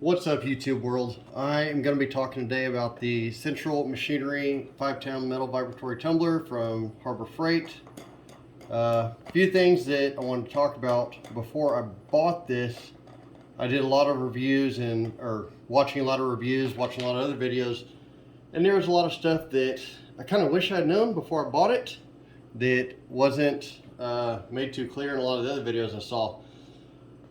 What's up, YouTube world? I am going to be talking today about the Central Machinery 5-pound metal vibratory tumbler from Harbor Freight. A few things that I want to talk about. Before I bought this, I did a lot of reviews watching a lot of reviews, watching a lot of other videos, and there was a lot of stuff that I kind of wish I'd known before I bought it that wasn't made too clear in a lot of the other videos I saw.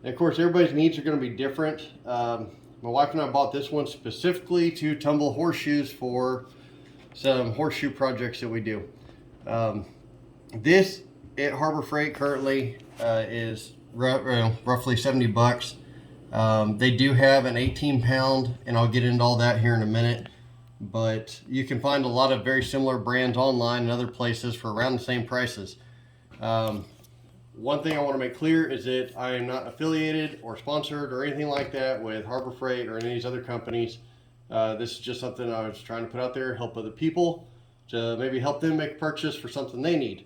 And of course, everybody's needs are going to be different. My wife and I bought this one specifically to tumble horseshoes for some horseshoe projects that we do. This at Harbor Freight currently is roughly 70 bucks. They do have an 18-pound, and I'll get into all that here in a minute. But you can find a lot of very similar brands online and other places for around the same prices. One thing I want to make clear is that I am not affiliated or sponsored or anything like that with Harbor Freight or any of these other companies. This is just something I was trying to put out there, help other people, to maybe help them make a purchase for something they need.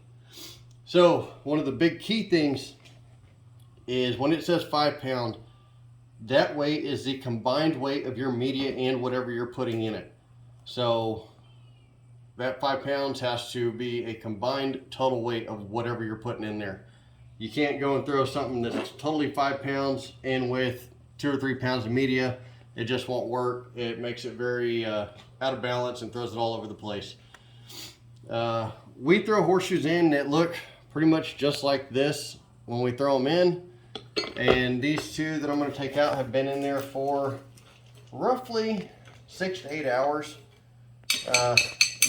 So one of the big key things is when it says 5-pound, that weight is the combined weight of your media and whatever you're putting in it. So that 5 pounds has to be a combined total weight of whatever you're putting in there. You can't go and throw something that's totally 5 pounds in with 2 or 3 pounds of media. It just won't work. It makes it very out of balance and throws it all over the place. We throw horseshoes in that look pretty much just like this when we throw them in. And these two that I'm going to take out have been in there for roughly 6 to 8 hours.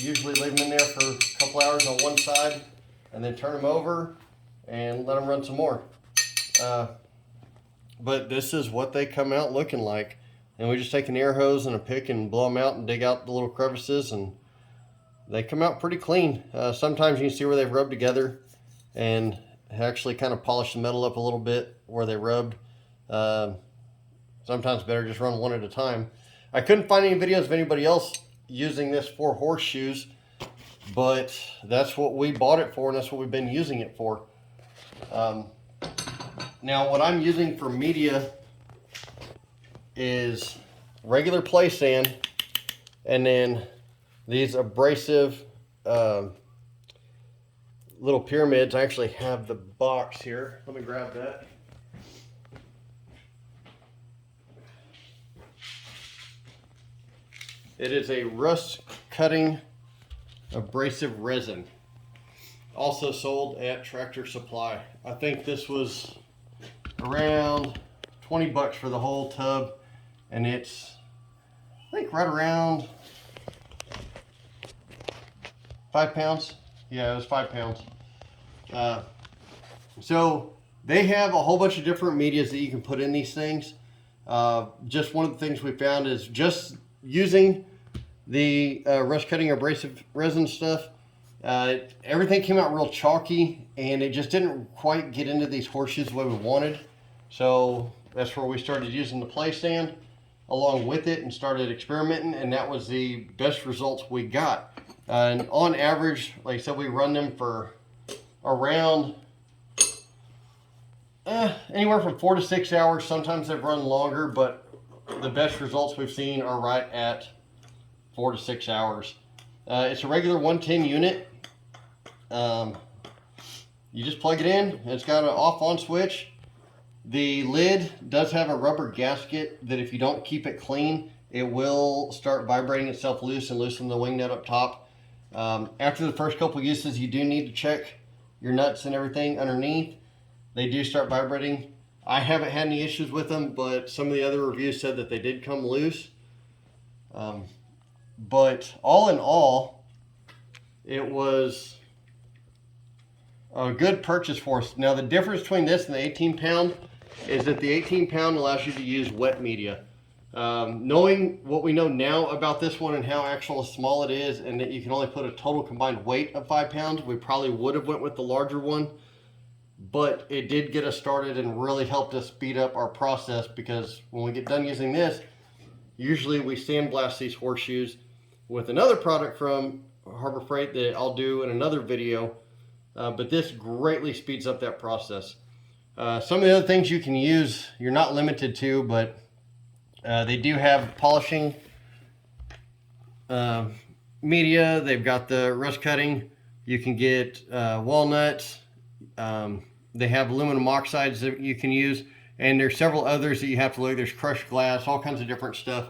Usually leave them in there for a couple hours on one side and then turn them over and let them run some more. But this is what they come out looking like. And we just take an air hose and a pick and blow them out and dig out the little crevices, and they come out pretty clean. Sometimes you can see where they've rubbed together and actually kind of polish the metal up a little bit where they rubbed. Sometimes better just run one at a time. I couldn't find any videos of anybody else using this for horseshoes, but that's what we bought it for, and that's what we've been using it for. Now what I'm using for media is regular play sand, and then these abrasive little pyramids. I actually have the box here. Let me grab that. It is a rust cutting abrasive resin, also sold at Tractor Supply. I think this was around 20 bucks for the whole tub, and it's, I think, right around 5 pounds. Yeah, it was 5 pounds. So they have a whole bunch of different medias that you can put in these things. Just one of the things we found is just using the rust cutting abrasive resin stuff, everything came out real chalky, and it just didn't quite get into these horseshoes the way we wanted. So that's where we started using the play sand along with it and started experimenting, and that was the best results we got. And on average, like I said, we run them for around anywhere from 4 to 6 hours. Sometimes they've run longer, but the best results we've seen are right at 4 to 6 hours. It's a regular 110 unit. You just plug it in, and it's got an off-on switch. The lid does have a rubber gasket that if you don't keep it clean, it will start vibrating itself loose and loosen the wing nut up top. After the first couple uses, you do need to check your nuts and everything underneath. They do start vibrating. I haven't had any issues with them, but some of the other reviews said that they did come loose. But all in all, it was a good purchase for us. Now the difference between this and the 18-pound is that the 18-pound allows you to use wet media. Knowing what we know now about this one and how actual small it is, and that you can only put a total combined weight of 5 pounds, we probably would have went with the larger one. But it did get us started and really helped us speed up our process, because when we get done using this, usually we sandblast these horseshoes with another product from Harbor Freight that I'll do in another video. But this greatly speeds up that process. Some of the other things you can use, you're not limited to, but They do have polishing media. They've got the rust cutting. You can get walnuts. They have aluminum oxides that you can use, and there's several others that you have to look. There's crushed glass, all kinds of different stuff.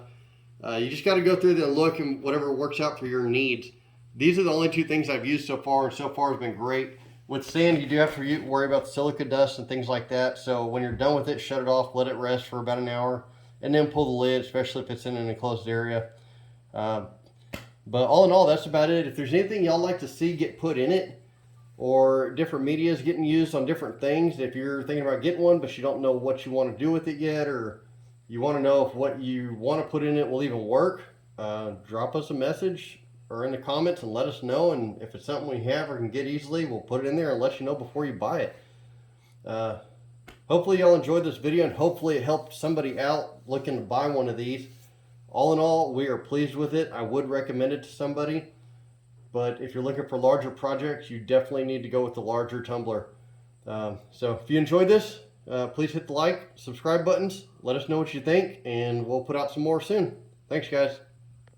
You just got to go through there and look, and whatever works out for your needs. These are the only two things I've used so far, and so far has been great. With sand, you do have to worry about the silica dust and things like that. So when you're done with it, shut it off, let it rest for about an hour, and then pull the lid, especially if it's in an enclosed area. But all in all, that's about it. If there's anything y'all like to see get put in it, or different medias getting used on different things, if you're thinking about getting one but you don't know what you want to do with it yet, or you want to know if what you want to put in it will even work, drop us a message or in the comments and let us know. And if it's something we have or can get easily, we'll put it in there and let you know before you buy it. Hopefully y'all enjoyed this video, and hopefully it helped somebody out looking to buy one of these. All in all, we are pleased with it. I would recommend it to somebody, but if you're looking for larger projects, you definitely need to go with the larger tumbler. So if you enjoyed this, please hit the like, subscribe buttons, let us know what you think, and we'll put out some more soon. Thanks, guys.